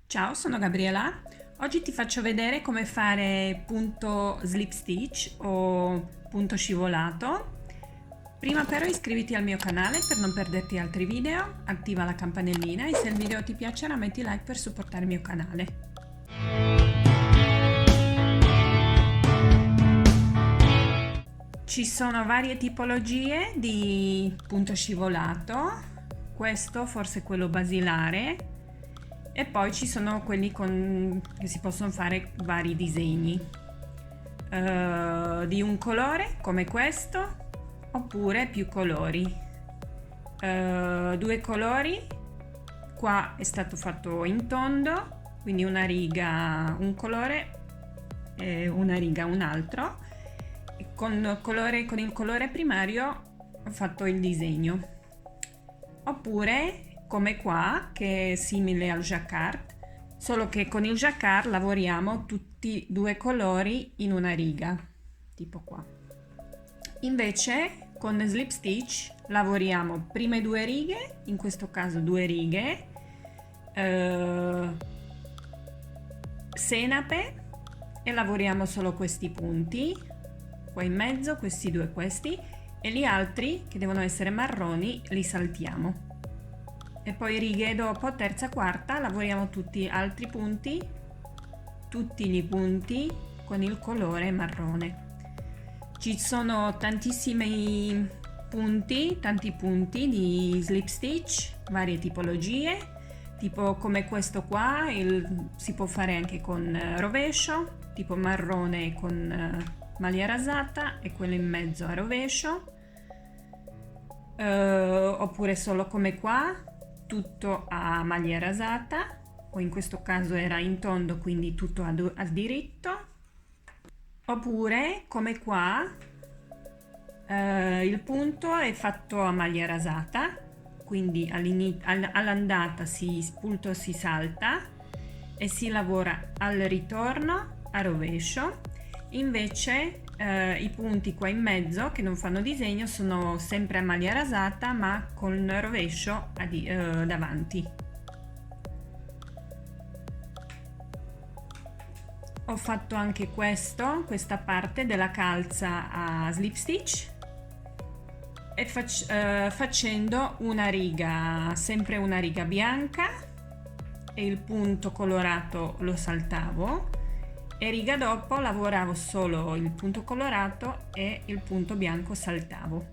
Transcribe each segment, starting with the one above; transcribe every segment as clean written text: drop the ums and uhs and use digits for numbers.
Ciao, sono Gabriela. Oggi ti faccio vedere come fare punto slip stitch o punto scivolato. Prima però iscriviti al mio canale per non perderti altri video, attiva la campanellina e se il video ti piacerà metti like per supportare il mio canale. Ci sono varie tipologie di punto scivolato, questo forse è quello basilare e poi ci sono quelli che si possono fare vari disegni di un colore come questo oppure più colori, due colori. Qua è stato fatto in tondo, quindi una riga un colore e una riga un altro. Con il colore primario ho fatto il disegno, oppure come qua che è simile al jacquard, solo che con il jacquard lavoriamo tutti due colori in una riga, tipo qua. Invece con slip stitch lavoriamo prime due righe, in questo caso due righe, senape, e lavoriamo solo questi punti qua in mezzo, questi due, e gli altri che devono essere marroni li saltiamo. E poi righe dopo, terza, quarta, lavoriamo tutti altri punti, tutti i punti con il colore marrone. Ci sono tantissimi punti, tanti punti di slip stitch, varie tipologie, tipo come questo qua, si può fare anche con rovescio, tipo marrone con maglia rasata e quello in mezzo a rovescio, oppure solo come qua, tutto a maglia rasata, o in questo caso era in tondo, quindi tutto a diritto, oppure come qua il punto è fatto a maglia rasata, quindi all'andata il punto si salta e si lavora al ritorno a rovescio. Invece i punti qua in mezzo che non fanno disegno sono sempre a maglia rasata ma con rovescio davanti. Ho fatto anche questa parte della calza a slip stitch e facendo una riga, sempre una riga bianca, e il punto colorato lo saltavo, e riga dopo lavoravo solo il punto colorato e il punto bianco saltavo.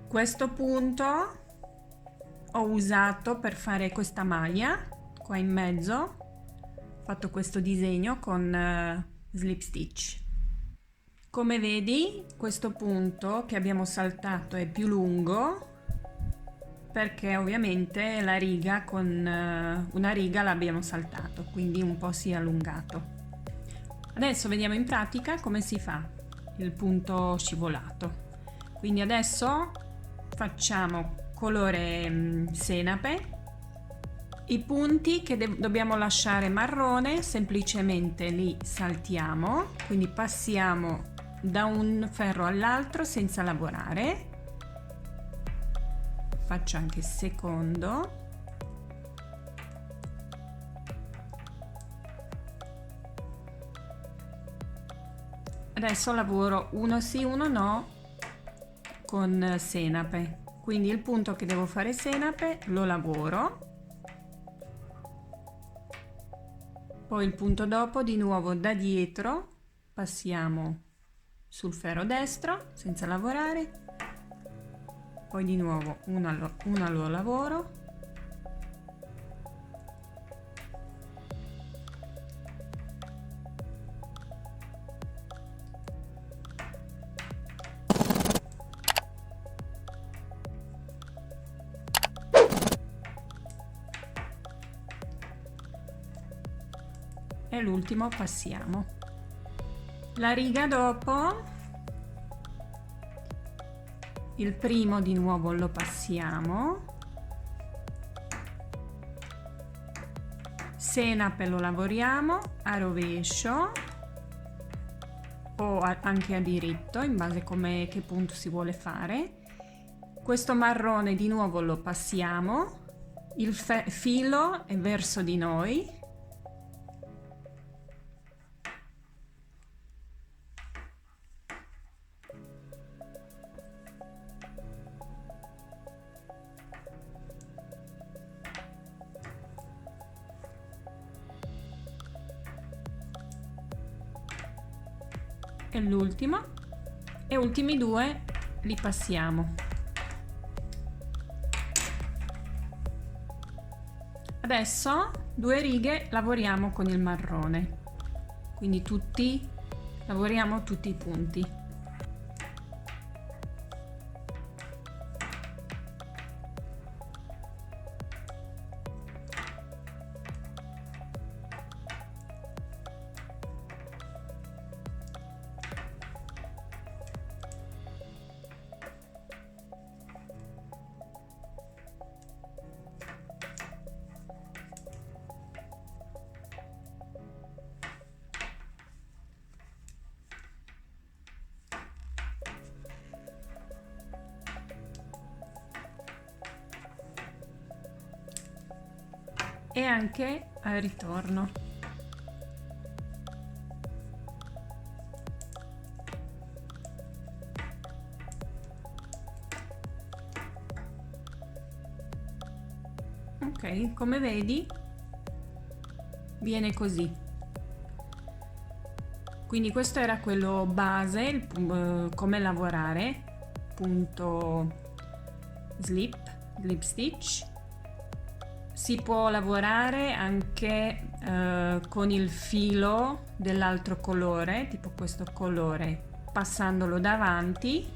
Questo punto ho usato per fare questa maglia qua in mezzo, ho fatto questo disegno con slip stitch. Come vedi, questo punto che abbiamo saltato è più lungo perché ovviamente la riga con una riga l'abbiamo saltato, quindi un po' si è allungato. Adesso vediamo in pratica come si fa il punto scivolato. Quindi adesso facciamo colore senape. I punti che dobbiamo lasciare marrone semplicemente li saltiamo, quindi passiamo da un ferro all'altro senza lavorare. Faccio anche il secondo. Adesso lavoro uno sì, uno no con senape, quindi il punto che devo fare senape lo lavoro, poi il punto dopo di nuovo da dietro passiamo sul ferro destro senza lavorare, poi di nuovo uno lo lavoro, e l'ultimo passiamo. La riga dopo, il primo di nuovo lo passiamo, senape lo lavoriamo a rovescio o anche a diritto in base a che punto si vuole fare. Questo marrone di nuovo lo passiamo, il filo è verso di noi, e l'ultimo, e ultimi due li passiamo. Adesso 2 righe lavoriamo con il marrone, quindi lavoriamo tutti i punti. E anche al ritorno. Ok, come vedi viene così. Quindi questo era quello base, come lavorare, punto slip stitch. Si può lavorare anche con il filo dell'altro colore, tipo questo colore, passandolo davanti.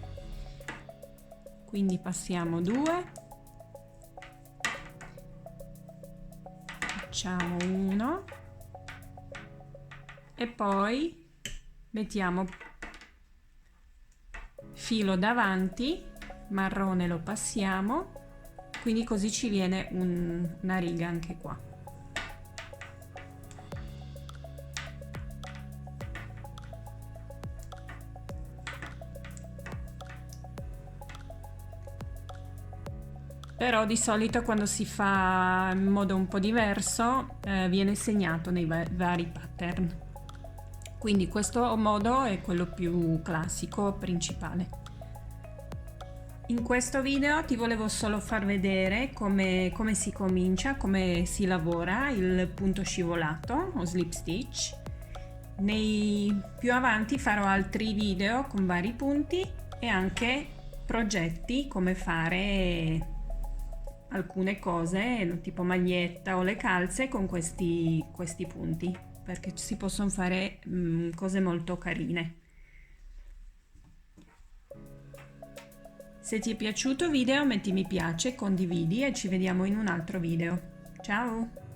Quindi passiamo 2, facciamo 1 e poi mettiamo filo davanti, marrone lo passiamo. Quindi così ci viene una riga anche qua. Però di solito quando si fa in modo un po' diverso viene segnato nei vari pattern. Quindi questo modo è quello più classico, principale. In questo video ti volevo solo far vedere come si comincia, come si lavora il punto scivolato o slip stitch. Più avanti farò altri video con vari punti e anche progetti, come fare alcune cose tipo maglietta o le calze con questi punti, perché si possono fare cose molto carine. Se ti è piaciuto il video metti mi piace, condividi e ci vediamo in un altro video. Ciao!